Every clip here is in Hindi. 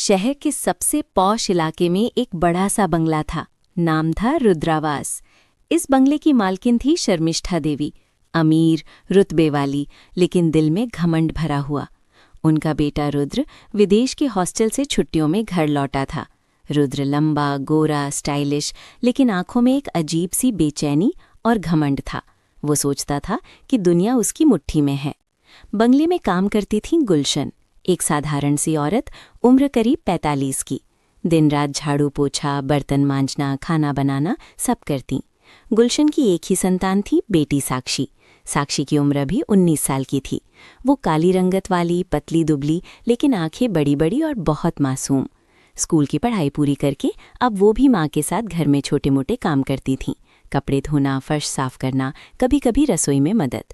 शहर के सबसे पॉश इलाके में एक बड़ा सा बंगला था। नाम था रुद्रावास। इस बंगले की मालकिन थी शर्मिष्ठा देवी, अमीर, रुतबे वाली, लेकिन दिल में घमंड भरा हुआ। उनका बेटा रुद्र विदेश के हॉस्टल से छुट्टियों में घर लौटा था। रुद्र लंबा, गोरा, स्टाइलिश, लेकिन आंखों में एक अजीब सी बेचैनी और घमंड था। वो सोचता था कि दुनिया उसकी मुट्ठी में है। बंगले में काम करती थी गुलशन, एक साधारण सी औरत, उम्र करीब 45 की। दिन रात झाड़ू पोछा, बर्तन मांजना, खाना बनाना सब करती। गुलशन की एक ही संतान थी, बेटी साक्षी। साक्षी की उम्र भी 19 साल की थी। वो काली रंगत वाली, पतली दुबली, लेकिन आंखें बड़ी बड़ी और बहुत मासूम। स्कूल की पढ़ाई पूरी करके अब वो भी माँ के साथ घर में छोटे मोटे काम करती थीं। कपड़े धोना, फर्श साफ करना, कभी कभी रसोई में मदद।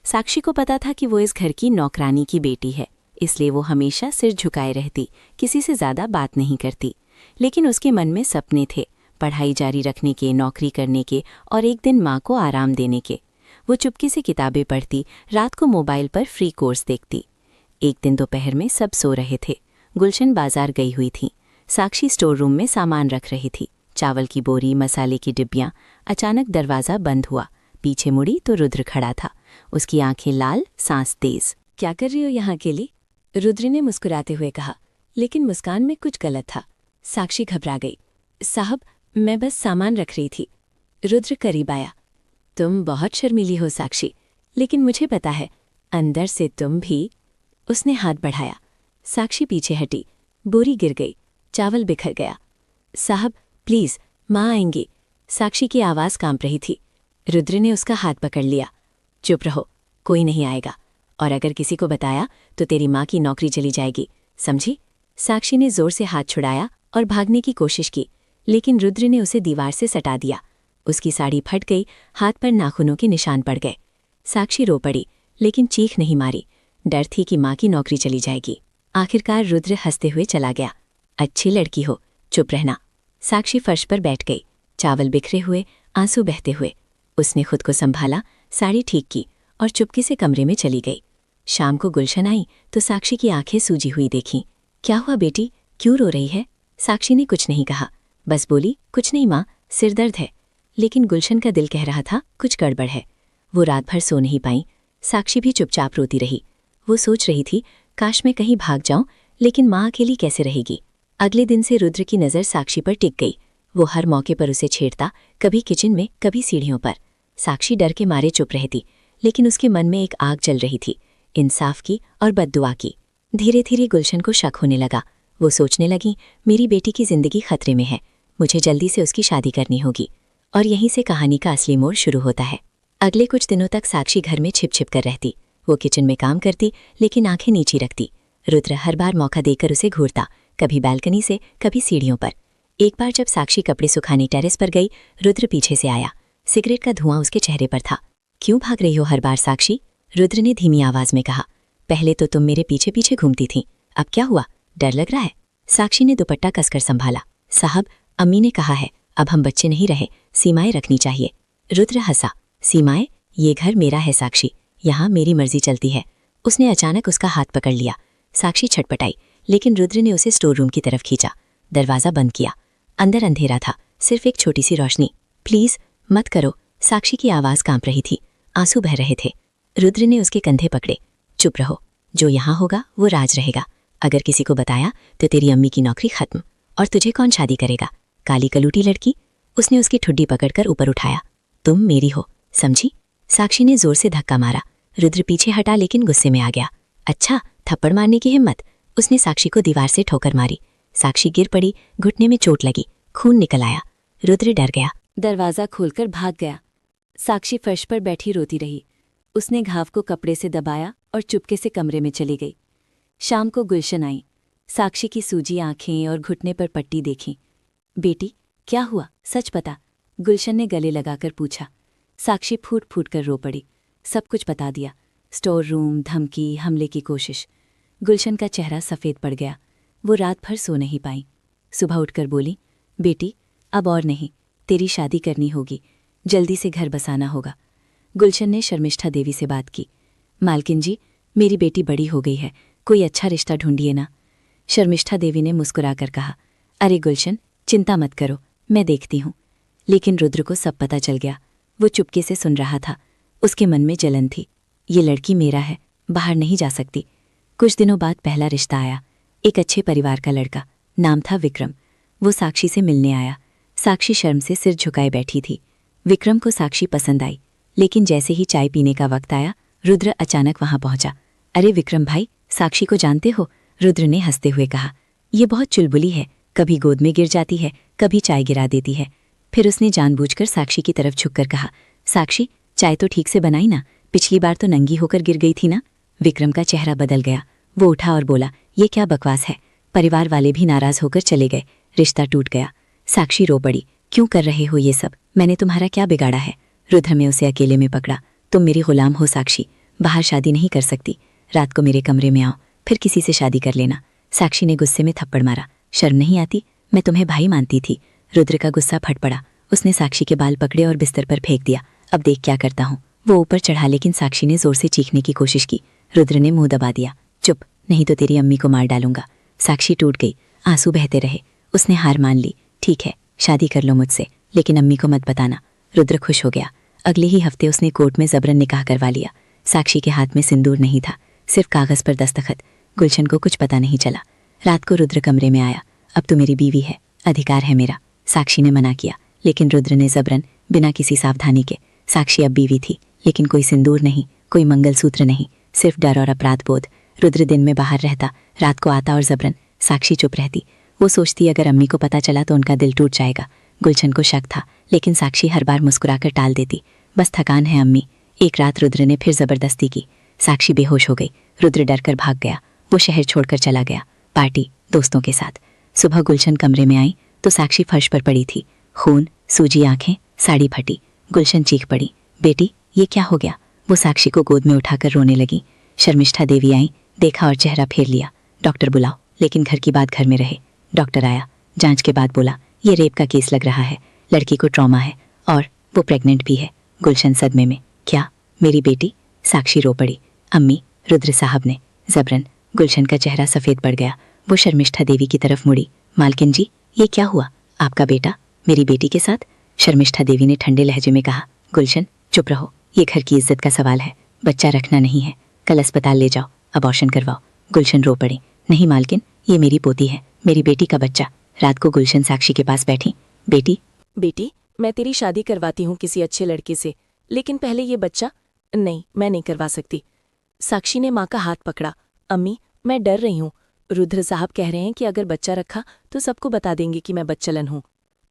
साक्षी को पता था कि वो इस घर की नौकरानी की बेटी है, इसलिए वो हमेशा सिर झुकाए रहती, किसी से ज़्यादा बात नहीं करती। लेकिन उसके मन में सपने थे, पढ़ाई जारी रखने के, नौकरी करने के और एक दिन माँ को आराम देने के। वो चुपके से किताबें पढ़ती, रात को मोबाइल पर फ्री कोर्स देखती। एक दिन दोपहर में सब सो रहे थे। गुलशन बाजार गई हुई थी। साक्षी स्टोर रूम में सामान रख रही थी, चावल की बोरी, मसाले की डिब्बियाँ। अचानक दरवाज़ा बंद हुआ। पीछे मुड़ी तो रुद्र खड़ा था। उसकी आंखें लाल, सांस तेज। क्या कर रही हो यहाँ अकेली? रुद्र ने मुस्कुराते हुए कहा, लेकिन मुस्कान में कुछ गलत था। साक्षी घबरा गई। साहब, मैं बस सामान रख रही थी। रुद्र करीब आया। तुम बहुत शर्मीली हो साक्षी, लेकिन मुझे पता है अंदर से तुम भी। उसने हाथ बढ़ाया। साक्षी पीछे हटी। बोरी गिर गई, चावल बिखर गया। साहब प्लीज, माँ आएंगी। साक्षी की आवाज़ कांप रही थी। रुद्र ने उसका हाथ पकड़ लिया। चुप रहो, कोई नहीं आएगा, और अगर किसी को बताया तो तेरी माँ की नौकरी चली जाएगी, समझी? साक्षी ने जोर से हाथ छुड़ाया और भागने की कोशिश की, लेकिन रुद्र ने उसे दीवार से सटा दिया। उसकी साड़ी फट गई, हाथ पर नाखूनों के निशान पड़ गए। साक्षी रो पड़ी, लेकिन चीख नहीं मारी। डर थी कि माँ की नौकरी चली जाएगी। आखिरकार रुद्र हंसते हुए चला गया। अच्छी लड़की हो, चुप रहना। साक्षी फर्श पर बैठ गई, चावल बिखरे हुए, आंसू बहते हुए। उसने खुद को संभाला, साड़ी ठीक की और चुपके से कमरे में चली गई। शाम को गुलशन आई तो साक्षी की आंखें सूजी हुई देखीं। क्या हुआ बेटी, क्यों रो रही है? साक्षी ने कुछ नहीं कहा, बस बोली, कुछ नहीं माँ, सिर दर्द है। लेकिन गुलशन का दिल कह रहा था कुछ गड़बड़ है। वो रात भर सो नहीं पाई। साक्षी भी चुपचाप रोती रही। वो सोच रही थी, काश मैं कहीं भाग जाऊं, लेकिन माँ अकेली कैसे रहेगी? अगले दिन से रुद्र की नज़र साक्षी पर टिक गई। वो हर मौके पर उसे छेड़ता, कभी किचन में, कभी सीढ़ियों पर। साक्षी डर के मारे चुप रहती, लेकिन उसके मन में एक आग जल रही थी, इंसाफ की और बद्दुआ की। धीरे धीरे गुलशन को शक होने लगा। वो सोचने लगी, मेरी बेटी की जिंदगी खतरे में है, मुझे जल्दी से उसकी शादी करनी होगी। और यहीं से कहानी का असली मोड़ शुरू होता है। अगले कुछ दिनों तक साक्षी घर में छिप छिप कर रहती। वो किचन में काम करती, लेकिन आंखें नीची रखती। रुद्र हर बार मौका देकर उसे घूरता, कभी बालकनी से, कभी सीढ़ियों पर। एक बार जब साक्षी कपड़े सुखाने टेरेस पर गई, रुद्र पीछे से आया। सिगरेट का धुआं उसके चेहरे पर था। क्यों भाग रही हो हर बार साक्षी? रुद्र ने धीमी आवाज में कहा। पहले तो तुम मेरे पीछे पीछे घूमती थीं, अब क्या हुआ, डर लग रहा है? साक्षी ने दुपट्टा कसकर संभाला। साहब, अम्मी ने कहा है अब हम बच्चे नहीं रहे, सीमाएं रखनी चाहिए। रुद्र हंसा। सीमाएं? ये घर मेरा है साक्षी, यहाँ मेरी मर्जी चलती है। उसने अचानक उसका हाथ पकड़ लिया। साक्षी छटपटाई, लेकिन रुद्र ने उसे स्टोर रूम की तरफ खींचा। दरवाज़ा बंद किया। अंदर अंधेरा था, सिर्फ एक छोटी सी रोशनी। प्लीज मत करो। साक्षी की आवाज़ कांप रही थी, आंसू बह रहे थे। रुद्र ने उसके कंधे पकड़े। चुप रहो, जो यहाँ होगा वो राज रहेगा। अगर किसी को बताया तो तेरी अम्मी की नौकरी खत्म, और तुझे कौन शादी करेगा? काली कलूटी लड़की। उसने उसकी ठुड्डी पकड़कर ऊपर उठाया। तुम मेरी हो, समझी? साक्षी ने जोर से धक्का मारा। रुद्र पीछे हटा, लेकिन गुस्से में आ गया। अच्छा, थप्पड़ मारने की हिम्मत? उसने साक्षी को दीवार से ठोकर मारी। साक्षी गिर पड़ी, घुटने में चोट लगी, खून निकल आया। रुद्र डर गया, दरवाज़ा खोलकर भाग गया। साक्षी फर्श पर बैठी रोती रही। उसने घाव को कपड़े से दबाया और चुपके से कमरे में चली गई। शाम को गुलशन आई। साक्षी की सूजी आंखें और घुटने पर पट्टी देखी। बेटी, क्या हुआ, सच बता। गुलशन ने गले लगाकर पूछा। साक्षी फूट फूट कर रो पड़ी। सब कुछ बता दिया, स्टोर रूम, धमकी, हमले की कोशिश। गुलशन का चेहरा सफ़ेद पड़ गया। वो रात भर सो नहीं पाई। सुबह उठकर बोली, बेटी अब और नहीं, तेरी शादी करनी होगी, जल्दी से घर बसाना होगा। गुलशन ने शर्मिष्ठा देवी से बात की। मालकिन जी, मेरी बेटी बड़ी हो गई है, कोई अच्छा रिश्ता ढूंढिए ना। शर्मिष्ठा देवी ने मुस्कुराकर कहा। अरे गुलशन, चिंता मत करो, मैं देखती हूँ। लेकिन रुद्र को सब पता चल गया। वो चुपके से सुन रहा था। उसके मन में जलन थी। ये लड़की मेरा है, बाहर नहीं जा सकती। कुछ दिनों बाद पहला रिश्ता आया। एक अच्छे परिवार का लड़का, नाम था विक्रम। वो साक्षी से मिलने आया। साक्षी शर्म से सिर झुकाए बैठी थी। विक्रम को साक्षी पसंद आई, लेकिन जैसे ही चाय पीने का वक्त आया, रुद्र अचानक वहां पहुंचा। अरे विक्रम भाई, साक्षी को जानते हो? रुद्र ने हंसते हुए कहा। ये बहुत चुलबुली है, कभी गोद में गिर जाती है, कभी चाय गिरा देती है। फिर उसने जानबूझकर साक्षी की तरफ झुककर कहा, साक्षी, चाय तो ठीक से बनाई ना, पिछली बार तो नंगी होकर गिर गई थी ना। विक्रम का चेहरा बदल गया। वो उठा और बोला, ये क्या बकवास है। परिवार वाले भी नाराज होकर चले गए, रिश्ता टूट गया। साक्षी रो पड़ी। क्यों कर रहे हो ये सब? मैंने तुम्हारा क्या बिगाड़ा है? रुद्र ने उसे अकेले में पकड़ा। तुम मेरी गुलाम हो साक्षी, बाहर शादी नहीं कर सकती। रात को मेरे कमरे में आओ, फिर किसी से शादी कर लेना। साक्षी ने गुस्से में थप्पड़ मारा। शर्म नहीं आती? मैं तुम्हें भाई मानती थी। रुद्र का गुस्सा फट पड़ा। उसने साक्षी के बाल पकड़े और बिस्तर पर फेंक दिया। अब देख क्या करता हूँ। वो ऊपर चढ़ा, लेकिन साक्षी ने जोर से चीखने की कोशिश की। रुद्र ने मुंह दबा दिया। चुप, नहीं तो तेरी अम्मी को मार डालूंगा। साक्षी टूट गई, आंसू बहते रहे। उसने हार मान ली। ठीक है, शादी कर लो मुझसे, लेकिन अम्मी को मत बताना। रुद्र खुश हो गया। अगले ही हफ्ते उसने कोर्ट में जबरन निकाह करवा लिया। साक्षी के हाथ में सिंदूर नहीं था, सिर्फ कागज पर दस्तखत। गुलशन को कुछ पता नहीं चला। रात को रुद्र कमरे में आया। अब तो मेरी बीवी है, अधिकार है मेरा। साक्षी ने मना किया, लेकिन रुद्र ने जबरन, बिना किसी सावधानी के। साक्षी अब बीवी थी, लेकिन कोई सिंदूर नहीं, कोई मंगलसूत्र नहीं, सिर्फ डर और अपराध बोध। रुद्र दिन में बाहर रहता, रात को आता और जबरन। साक्षी चुप रहती। वो सोचती अगर अम्मी को पता चला तो उनका दिल टूट जाएगा। गुलशन को शक था, लेकिन साक्षी हर बार मुस्कुराकर टाल देती। बस थकान है अम्मी। एक रात रुद्र ने फिर जबरदस्ती की। साक्षी बेहोश हो गई। रुद्र डरकर भाग गया। वो शहर छोड़कर चला गया, पार्टी, दोस्तों के साथ। सुबह गुलशन कमरे में आई तो साक्षी फर्श पर पड़ी थी। खून, सूजी आंखें, साड़ी फटी। गुलशन चीख पड़ी, बेटी ये क्या हो गया? वो साक्षी को गोद में उठाकर रोने लगी। शर्मिष्ठा देवी आई, देखा और चेहरा फेर लिया। डॉक्टर बुलाओ, लेकिन घर की बात घर में रहे। डॉक्टर आया, जांच के बाद बोला, ये रेप का केस लग रहा है, लड़की को ट्रॉमा है और वो प्रेग्नेंट भी है। गुलशन सदमे में, क्या मेरी बेटी? साक्षी रो पड़ी। अम्मी, रुद्र साहब ने जबरन। गुलशन का चेहरा सफ़ेद पड़ गया। वो शर्मिष्ठा देवी की तरफ मुड़ी। मालकिन जी, ये क्या हुआ? आपका बेटा मेरी बेटी के साथ? शर्मिष्ठा देवी ने ठंडे लहजे में कहा। गुलशन चुप रहो, ये घर की इज्जत का सवाल है। बच्चा रखना नहीं है, कल अस्पताल ले जाओ, अबॉर्शन करवाओ। गुलशन रो पड़ी। नहीं मालकिन, ये मेरी पोती है, मेरी बेटी का बच्चा। रात को गुलशन साक्षी के पास बैठी। बेटी, मैं तेरी शादी करवाती हूँ किसी अच्छे लड़के से, लेकिन पहले ये बच्चा। नहीं, मैं नहीं करवा सकती। साक्षी ने माँ का हाथ पकड़ा। अम्मी, मैं डर रही हूँ। रुद्र साहब कह रहे हैं कि अगर बच्चा रखा तो सबको बता देंगे कि मैं बच्चलन हूँ।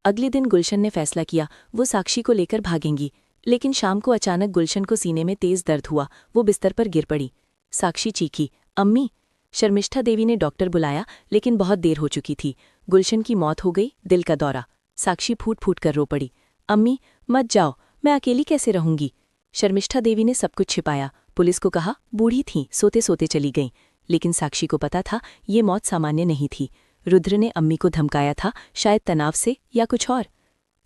अगले दिन गुलशन ने फैसला किया, वो साक्षी को लेकर भागेंगी। लेकिन शाम को अचानक गुलशन को सीने में तेज दर्द हुआ। वो बिस्तर पर गिर पड़ी। साक्षी चीखी, अम्मी। शर्मिष्ठा देवी ने डॉक्टर बुलाया, लेकिन बहुत देर हो चुकी थी। गुलशन की मौत हो गई, दिल का दौरा। साक्षी फूट फूट कर रो पड़ी। अम्मी मत जाओ, मैं अकेली कैसे रहूंगी? शर्मिष्ठा देवी ने सब कुछ छिपाया। पुलिस को कहा बूढ़ी थीं, सोते सोते चली गईं। लेकिन साक्षी को पता था ये मौत सामान्य नहीं थी। रुद्र ने अम्मी को धमकाया था, शायद तनाव से या कुछ और।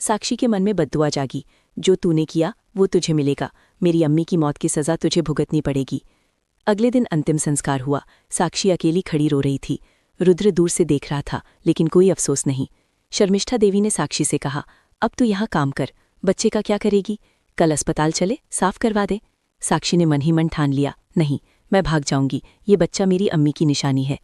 साक्षी के मन में बद्दुआ जागी, जो तूने किया वो तुझे मिलेगा। मेरी अम्मी की मौत की सज़ा तुझे भुगतनी पड़ेगी। अगले दिन अंतिम संस्कार हुआ। साक्षी अकेली खड़ी रो रही थी। रुद्र दूर से देख रहा था, लेकिन कोई अफसोस नहीं। शर्मिष्ठा देवी ने साक्षी से कहा, अब तू यहाँ काम कर, बच्चे का क्या करेगी? कल अस्पताल चले, साफ करवा दे। साक्षी ने मन ही मन ठान लिया, नहीं, मैं भाग जाऊंगी, ये बच्चा मेरी अम्मी की निशानी है।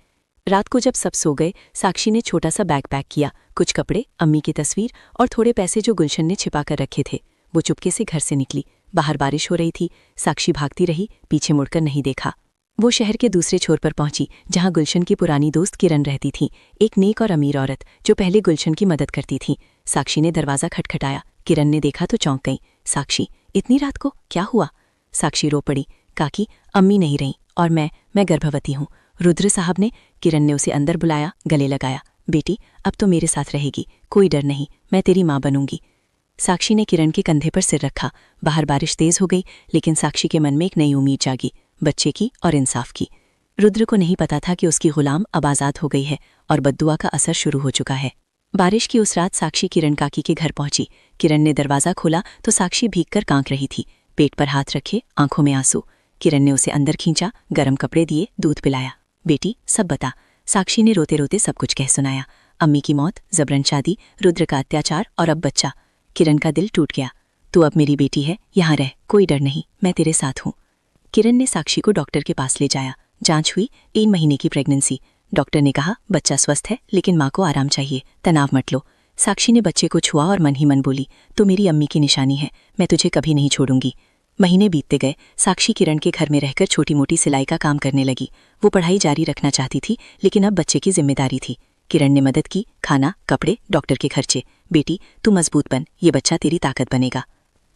रात को जब सब सो गए, साक्षी ने छोटा सा बैग पैक किया, कुछ कपड़े, अम्मी की तस्वीर और थोड़े पैसे जो गुलशन ने छिपा कर रखे थे। वो चुपके से घर से निकली। बाहर बारिश हो रही थी। साक्षी भागती रही, पीछे मुड़कर नहीं देखा। वो शहर के दूसरे छोर पर पहुंची, जहां गुलशन की पुरानी दोस्त किरण रहती थी, एक नेक और अमीर औरत जो पहले गुलशन की मदद करती थी। साक्षी ने दरवाज़ा खटखटाया। किरण ने देखा तो चौंक गई। साक्षी, इतनी रात को क्या हुआ? साक्षी रो पड़ी। काकी, अम्मी नहीं रहीं और मैं गर्भवती हूँ। रुद्र साहब ने। किरण ने उसे अंदर बुलाया, गले लगाया। बेटी, अब तो मेरे साथ रहेगी, कोई डर नहीं, मैं तेरी माँ बनूंगी। साक्षी ने किरण के कंधे पर सिर रखा। बाहर बारिश तेज हो गई, लेकिन साक्षी के मन में एक नई उम्मीद जागी, बच्चे की और इंसाफ की। रुद्र को नहीं पता था कि उसकी गुलाम अब आज़ाद हो गई है और बद्दुआ का असर शुरू हो चुका है। बारिश की उस रात साक्षी किरण काकी के घर पहुंची। किरण ने दरवाज़ा खोला तो साक्षी भीगकर कांक रही थी, पेट पर हाथ रखे, आंखों में आंसू। किरण ने उसे अंदर खींचा, गर्म कपड़े दिए, दूध पिलाया। बेटी, सब बता, साक्षी ने रोते रोते सब कुछ कह सुनाया। अम्मी की मौत, जबरन शादी, रुद्र का अत्याचार और अब बच्चा। किरण का दिल टूट गया। तू अब मेरी बेटी है, यहाँ रह, कोई डर नहीं, मैं तेरे साथ हूँ। किरण ने साक्षी को डॉक्टर के पास ले जाया। जांच हुई, 3 महीने की प्रेगनेंसी। डॉक्टर ने कहा बच्चा स्वस्थ है, लेकिन माँ को आराम चाहिए, तनाव मत लो। साक्षी ने बच्चे को छुआ और मन ही मन बोली, तो मेरी अम्मी की निशानी है, मैं तुझे कभी नहीं छोड़ूंगी। महीने बीतते गए। साक्षी किरण के घर में रहकर छोटी मोटी सिलाई का काम करने लगी। वो पढ़ाई जारी रखना चाहती थी, लेकिन अब बच्चे की जिम्मेदारी थी। किरण ने मदद की, खाना, कपड़े, डॉक्टर के खर्चे। बेटी तू मजबूत बन, ये बच्चा तेरी ताकत बनेगा।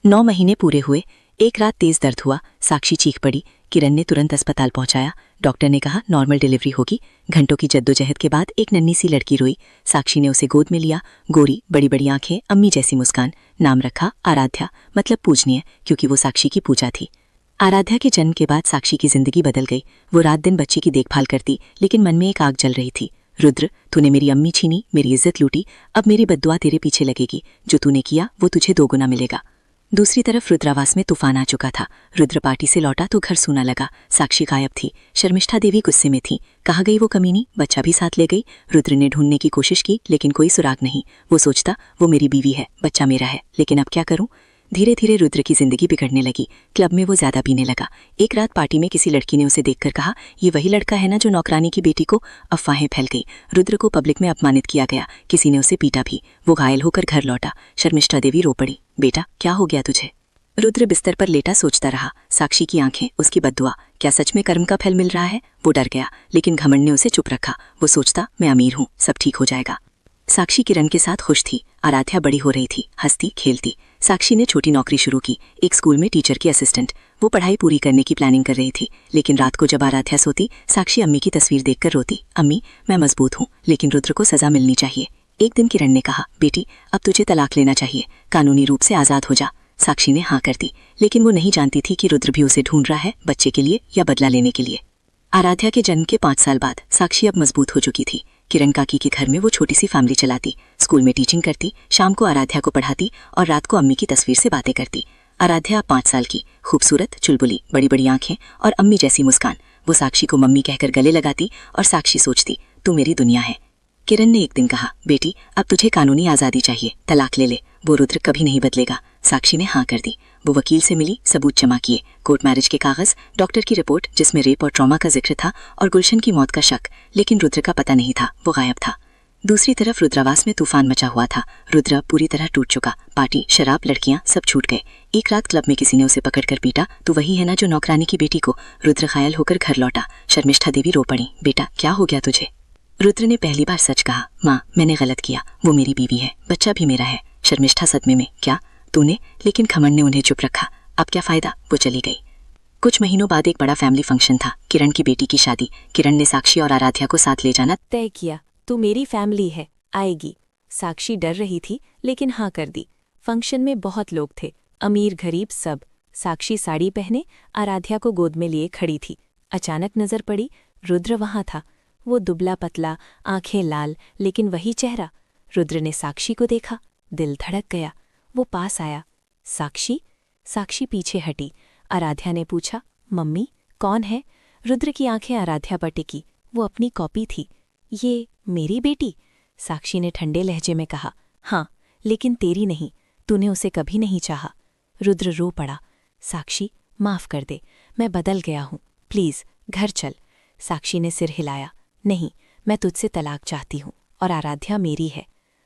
9 महीने पूरे हुए। एक रात तेज दर्द हुआ, साक्षी चीख पड़ी। किरण ने तुरंत अस्पताल पहुंचाया। डॉक्टर ने कहा नॉर्मल डिलीवरी होगी। घंटों की जद्दोजहद के बाद एक नन्ही सी लड़की रोई। साक्षी ने उसे गोद में लिया। गोरी, बड़ी बड़ी आंखें, अम्मी जैसी मुस्कान। नाम रखा आराध्या, मतलब पूजनीय, क्योंकि वो साक्षी की पूजा थी। आराध्या के जन्म के बाद साक्षी की जिंदगी बदल गई। वो रात दिन बच्ची की देखभाल करती, लेकिन मन में एक आग जल रही थी। रुद्र, तूने मेरी अम्मी छीनी, मेरी इज्जत लूटी, अब मेरी बद्दुआ तेरे पीछे लगेगी। जो तूने किया वो तुझे 2 गुना मिलेगा। दूसरी तरफ रुद्रावास में तूफान आ चुका था। रुद्र पार्टी से लौटा तो घर सूना लगा। साक्षी गायब थी। शर्मिष्ठा देवी गुस्से में थी। कहाँ गई वो कमीनी, बच्चा भी साथ ले गई। रुद्र ने ढूंढने की कोशिश की, लेकिन कोई सुराग नहीं। वो सोचता वो मेरी बीवी है, बच्चा मेरा है, लेकिन अब क्या करूं। धीरे धीरे रुद्र की जिंदगी बिगड़ने लगी। क्लब में वो ज्यादा पीने लगा। एक रात पार्टी में किसी लड़की ने उसे देखकर कहा, ये वही लड़का है ना जो नौकरानी की बेटी को। अफवाहें फैल गई। रुद्र को पब्लिक में अपमानित किया गया। किसी ने उसे पीटा भी। वो घायल होकर घर लौटा। शर्मिष्ठा देवी रो पड़ी, बेटा क्या हो गया तुझे। रुद्र बिस्तर पर लेटा सोचता रहा। साक्षी की आंखें, उसकी बद्दुआ, क्या सच में कर्म का फल मिल रहा है। वो डर गया, लेकिन घमंड ने उसे चुप रखा। वो सोचता मैं अमीर हूँ, सब ठीक हो जाएगा। साक्षी किरण के साथ खुश थी। आराध्या बड़ी हो रही थी, हंसती खेलती। साक्षी ने छोटी नौकरी शुरू की, एक स्कूल में टीचर की असिस्टेंट। वो पढ़ाई पूरी करने की प्लानिंग कर रही थी, लेकिन रात को जब आराध्या सोती, साक्षी अम्मी की तस्वीर देखकर रोती। अम्मी मैं मजबूत हूँ, लेकिन रुद्र को सजा मिलनी चाहिए। एक दिन किरण ने कहा, बेटी अब तुझे तलाक लेना चाहिए, कानूनी रूप से आजाद हो जा। साक्षी ने हाँ कर दी, लेकिन वो नहीं जानती थी कि रुद्र भी उसे ढूंढ रहा है, बच्चे के लिए या बदला लेने के लिए। आराध्या के जन्म के 5 साल बाद साक्षी अब मजबूत हो चुकी थी। किरण काकी के घर में वो छोटी सी फैमिली चलाती। स्कूल में टीचिंग करती, शाम को आराध्या को पढ़ाती और रात को अम्मी की तस्वीर से बातें करती। आराध्या 5 साल की, खूबसूरत, चुलबुली, बड़ी बड़ी आंखें और अम्मी जैसी मुस्कान। वो साक्षी को मम्मी कहकर गले लगाती और साक्षी सोचती तू मेरी दुनिया है। किरण ने एक दिन कहा, बेटी अब तुझे कानूनी आज़ादी चाहिए, तलाक ले ले, वो रुद्र कभी नहीं बदलेगा। साक्षी ने हाँ कर दी। वो वकील से मिली, सबूत जमा किए, कोर्ट मैरिज के कागज, डॉक्टर की रिपोर्ट जिसमें रेप और ट्रॉमा का जिक्र था और गुलशन की मौत का शक, लेकिन रुद्र का पता नहीं था, वो गायब था। दूसरी तरफ रुद्रावास में तूफान मचा हुआ था। रुद्र पूरी तरह टूट चुका। पार्टी, शराब, लड़कियां सब छूट गए। एक रात क्लब में किसी ने उसे पकड़कर पीटा, तो वही है ना जो नौकरानी की बेटी को। रुद्र घायल होकर घर लौटा। शर्मिष्ठा देवी रो पड़ी, बेटा क्या हो गया तुझे। रुद्र ने पहली बार सच कहा, माँ मैंने गलत किया, वो मेरी बीवी है, बच्चा भी मेरा है। शर्मिष्ठा सदमे में, क्या तूने, लेकिन खमन ने उन्हें चुप रखा। अब क्या फायदा, वो चली गई। कुछ महीनों बाद एक बड़ा फैमिली फंक्शन था, किरण की बेटी की शादी। किरण ने साक्षी और आराध्या को साथ ले जाना तय किया। तू मेरी फैमिली है, आएगी। साक्षी डर रही थी, लेकिन हाँ कर दी। फंक्शन में बहुत लोग थे, अमीर गरीब सब। साक्षी साड़ी पहने आराध्या को गोद में लिए खड़ी थी। अचानक नजर पड़ी, रुद्र वहां था। वो दुबला पतला, आंखें लाल, लेकिन वही चेहरा। रुद्र ने साक्षी को देखा, दिल धड़क गया। वो पास आया। साक्षी? साक्षी पीछे हटी। आराध्या ने पूछा, मम्मी कौन है? रुद्र की आंखें आराध्या पर टिकी। वो अपनी कॉपी थी। ये मेरी बेटी? साक्षी ने ठंडे लहजे में कहा, हाँ, लेकिन तेरी नहीं, तूने उसे कभी नहीं चाहा। रुद्र रो पड़ा। साक्षी माफ कर दे, मैं बदल गया हूँ, प्लीज घर चल। साक्षी ने सिर हिलाया, नहीं, मैं तुझसे तलाक चाहती हूँ और आराध्या मेरी है।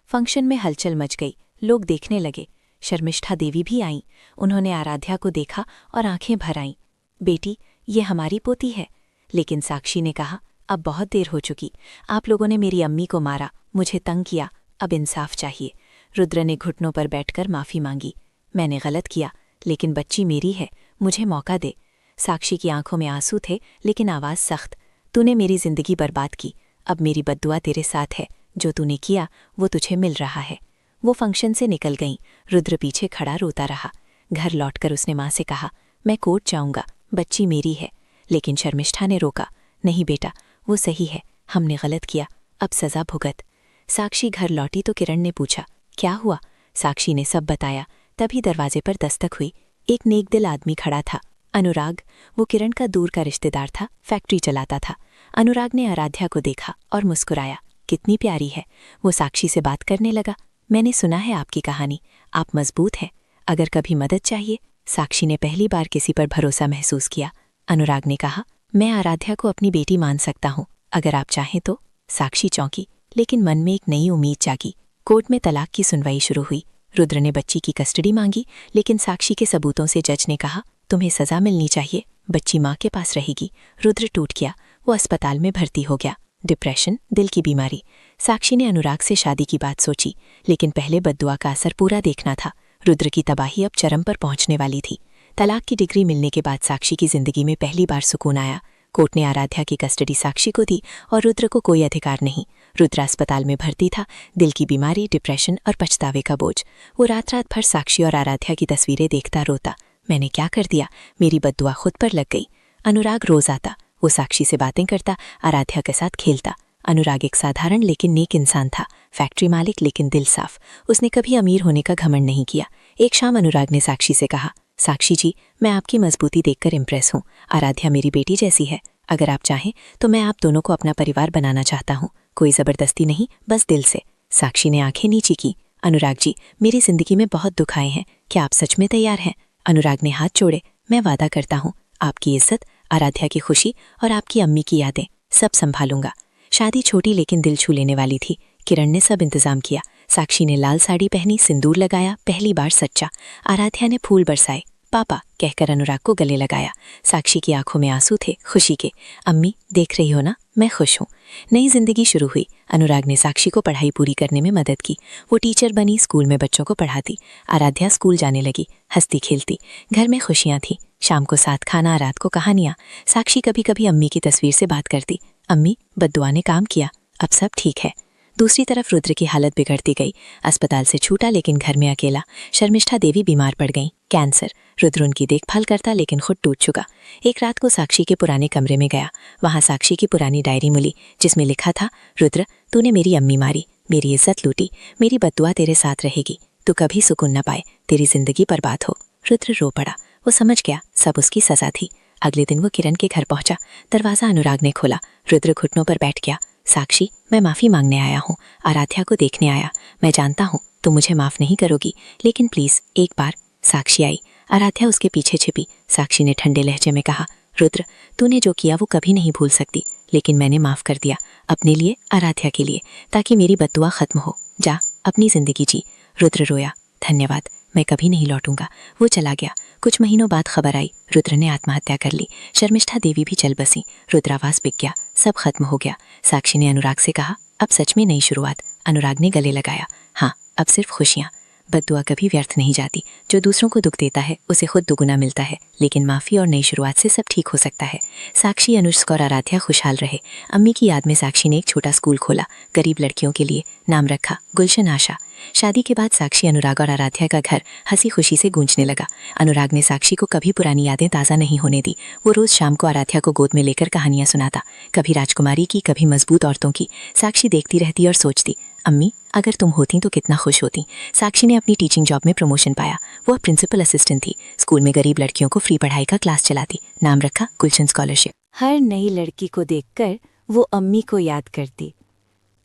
फंक्शन में हलचल मच गई, लोग देखने लगे। शर्मिष्ठा देवी भी आईं। उन्होंने आराध्या को देखा और आंखें भर आईं। बेटी ये हमारी पोती है। लेकिन साक्षी ने कहा, अब बहुत देर हो चुकी, आप लोगों ने मेरी अम्मी को मारा, मुझे तंग किया, अब इंसाफ चाहिए। रुद्र ने घुटनों पर बैठकर माफ़ी मांगी। मैंने गलत किया, लेकिन बच्ची मेरी है, मुझे मौका दे। साक्षी की आंखों में आंसू थे, लेकिन आवाज़ सख्त। तूने मेरी जिंदगी बर्बाद की, अब मेरी बद्दुआ तेरे साथ है, जो तूने किया वो तुझे मिल रहा है। वो फंक्शन से निकल गईं। रुद्र पीछे खड़ा रोता रहा। घर लौटकर उसने माँ से कहा, मैं कोर्ट जाऊंगा, बच्ची मेरी है। लेकिन शर्मिष्ठा ने रोका, नहीं बेटा, वो सही है, हमने गलत किया, अब सज़ा भुगत। साक्षी घर लौटी तो किरण ने पूछा, क्या हुआ? साक्षी ने सब बताया। तभी दरवाजे पर दस्तक हुई। एक नेक दिल आदमी खड़ा था, अनुराग। वो किरण का दूर का रिश्तेदार था, फैक्ट्री चलाता था। अनुराग ने आराध्या को देखा और मुस्कुराया। कितनी प्यारी है। वो साक्षी से बात करने लगा। मैंने सुना है आपकी कहानी, आप मजबूत हैं, अगर कभी मदद चाहिए। साक्षी ने पहली बार किसी पर भरोसा महसूस किया। अनुराग ने कहा, मैं आराध्या को अपनी बेटी मान सकता हूँ, अगर आप चाहें तो। साक्षी चौंकी, लेकिन मन में एक नई उम्मीद जागी। कोर्ट में तलाक की सुनवाई शुरू हुई। रुद्र ने बच्ची की कस्टडी मांगी, लेकिन साक्षी के सबूतों से जज ने कहा, तुम्हें सजा मिलनी चाहिए, बच्ची माँ के पास रहेगी। रुद्र टूट गया। वो अस्पताल में भर्ती हो गया। डिप्रेशन, दिल की बीमारी। साक्षी ने अनुराग से शादी की बात सोची, लेकिन पहले बद्दुआ का असर पूरा देखना था। रुद्र की तबाही अब चरम पर पहुंचने वाली थी। तलाक की डिग्री मिलने के बाद साक्षी की जिंदगी में पहली बार सुकून आया। कोर्ट ने आराध्या की कस्टडी साक्षी को दी और रुद्र को कोई अधिकार नहीं। रुद्र अस्पताल में भर्ती था। दिल की बीमारी, डिप्रेशन और पछतावे का बोझ। वो रात रात भर साक्षी और आराध्या की तस्वीरें देखता रोता। मैंने क्या कर दिया, मेरी बद्दुआ खुद पर लग गई। अनुराग रोज आता। वो साक्षी से बातें करता, आराध्या के साथ खेलता। अनुराग एक साधारण लेकिन नेक इंसान था। फैक्ट्री मालिक लेकिन दिल साफ। उसने कभी अमीर होने का घमंड नहीं किया। एक शाम अनुराग ने साक्षी से कहा, साक्षी जी, मैं आपकी मजबूती देखकर इम्प्रेस हूँ। आराध्या मेरी बेटी जैसी है। अगर आप चाहें तो मैं आप दोनों को अपना परिवार बनाना चाहता हूँ। कोई जबरदस्ती नहीं, बस दिल से। साक्षी ने आंखें नीची की। अनुराग जी, मेरी जिंदगी में बहुत दुख आए हैं, क्या आप सच में तैयार हैं? अनुराग ने हाथ जोड़े। मैं वादा करता हूँ, आपकी इज्जत, आराध्या की खुशी और आपकी अम्मी की यादें सब संभालूंगा। शादी छोटी लेकिन दिल छू लेने वाली थी। किरण ने सब इंतजाम किया। साक्षी ने लाल साड़ी पहनी, सिंदूर लगाया, पहली बार सच्चा। आराध्या ने फूल बरसाए, पापा कहकर अनुराग को गले लगाया। साक्षी की आंखों में आंसू थे, खुशी के। अम्मी देख रही हो ना, मैं खुश हूँ। नई जिंदगी शुरू हुई। अनुराग ने साक्षी को पढ़ाई पूरी करने में मदद की। वो टीचर बनी, स्कूल में बच्चों को पढ़ाती। आराध्या स्कूल जाने लगी, हंसती खेलती। घर में खुशियाँ थी। शाम को साथ खाना, रात को कहानियाँ। साक्षी कभी कभी अम्मी की तस्वीर से बात करती। अम्मी, बद्दुआ ने काम किया, अब सब ठीक है। दूसरी तरफ रुद्र की हालत बिगड़ती गई। अस्पताल से छूटा लेकिन घर में अकेला। शर्मिष्ठा देवी बीमार पड़ गईं, कैंसर। रुद्र उनकी देखभाल करता लेकिन खुद टूट चुका। एक रात को साक्षी के पुराने कमरे में गया। वहां साक्षी की पुरानी डायरी मिली, जिसमें लिखा था, रुद्र, तूने मेरी अम्मी मारी, मेरी इज्जत लूटी, मेरी बद्दुआ तेरे साथ रहेगी, तू कभी सुकून न पाए, तेरी जिंदगी बर्बाद हो। रुद्र रो पड़ा। वो समझ गया सब उसकी सजा थी। अगले दिन वो किरण के घर पहुंचा। दरवाजा अनुराग ने खोला। रुद्र घुटनों पर बैठ गया। साक्षी, मैं माफ़ी मांगने आया हूँ, आराध्या को देखने आया। मैं जानता हूँ तुम मुझे माफ़ नहीं करोगी, लेकिन प्लीज़ एक बार। साक्षी आई। आराध्या उसके पीछे छिपी। साक्षी ने ठंडे लहजे में कहा, रुद्र, तूने जो किया वो कभी नहीं भूल सकती, लेकिन मैंने माफ़ कर दिया, अपने लिए, आराध्या के लिए, ताकि मेरी बद्दुआ खत्म हो। जा, अपनी जिंदगी जी। रुद्र रोया, धन्यवाद, मैं कभी नहीं लौटूंगा। वो चला गया। कुछ महीनों बाद खबर आई, रुद्र ने आत्महत्या कर ली। शर्मिष्ठा देवी भी चल बसी। रुद्रावास बिक गया, सब खत्म हो गया। साक्षी ने अनुराग से कहा, अब सच में नई शुरुआत। अनुराग ने गले लगाया, हाँ, अब सिर्फ खुशियाँ। बद्दुआ कभी व्यर्थ नहीं जाती। जो दूसरों को दुख देता है उसे खुद दुगुना मिलता है, लेकिन माफ़ी और नई शुरुआत से सब ठीक हो सकता है। साक्षी, अनुष्क और आराध्या खुशहाल रहे। अम्मी की याद में साक्षी ने एक छोटा स्कूल खोला, गरीब लड़कियों के लिए। नाम रखा गुलशन आशा। शादी के बाद साक्षी, अनुराग और आराध्या का घर हंसी खुशी से गूंजने लगा। अनुराग ने साक्षी को कभी पुरानी यादें ताज़ा नहीं होने दी। वो रोज़ शाम को आराध्या को गोद में लेकर कहानियाँ सुनाता, कभी राजकुमारी की, कभी मजबूत औरतों की। साक्षी देखती रहती और सोचती, अम्मी, अगर तुम होती तो कितना खुश होती। साक्षी ने अपनी टीचिंग जॉब में प्रमोशन पाया। वो प्रिंसिपल असिस्टेंट थी। स्कूल में गरीब लड़कियों को फ्री पढ़ाई का क्लास चलाती। नाम रखा गुलशन स्कॉलरशिप। हर नई लड़की को देखकर वो अम्मी को याद करती।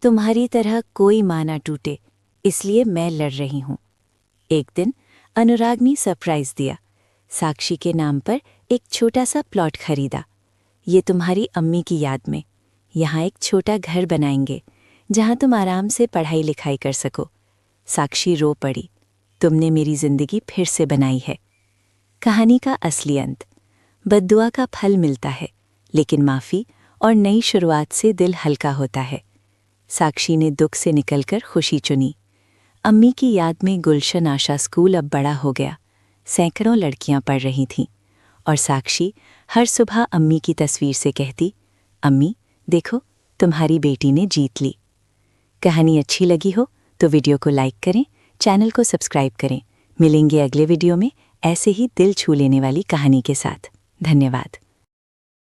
तुम्हारी तरह कोई माँ ना टूटे, इसलिए मैं लड़ रही हूँ। एक दिन अनुराग ने सरप्राइज दिया। साक्षी के नाम पर एक छोटा सा प्लॉट खरीदा। ये तुम्हारी अम्मी की याद में। यहाँ एक छोटा घर बनाएंगे जहाँ तुम आराम से पढ़ाई लिखाई कर सको। साक्षी रो पड़ी, तुमने मेरी जिंदगी फिर से बनाई है। कहानी का असली अंत, बद्दुआ का फल मिलता है, लेकिन माफ़ी और नई शुरुआत से दिल हल्का होता है। साक्षी ने दुख से निकलकर खुशी चुनी। अम्मी की याद में गुलशन आशा स्कूल अब बड़ा हो गया। सैकड़ों लड़कियां पढ़ रही थीं और साक्षी हर सुबह अम्मी की तस्वीर से कहती, अम्मी देखो, तुम्हारी बेटी ने जीत ली। कहानी अच्छी लगी हो तो वीडियो को लाइक करें, चैनल को सब्सक्राइब करें। मिलेंगे अगले वीडियो में ऐसे ही दिल छू लेने वाली कहानी के साथ। धन्यवाद।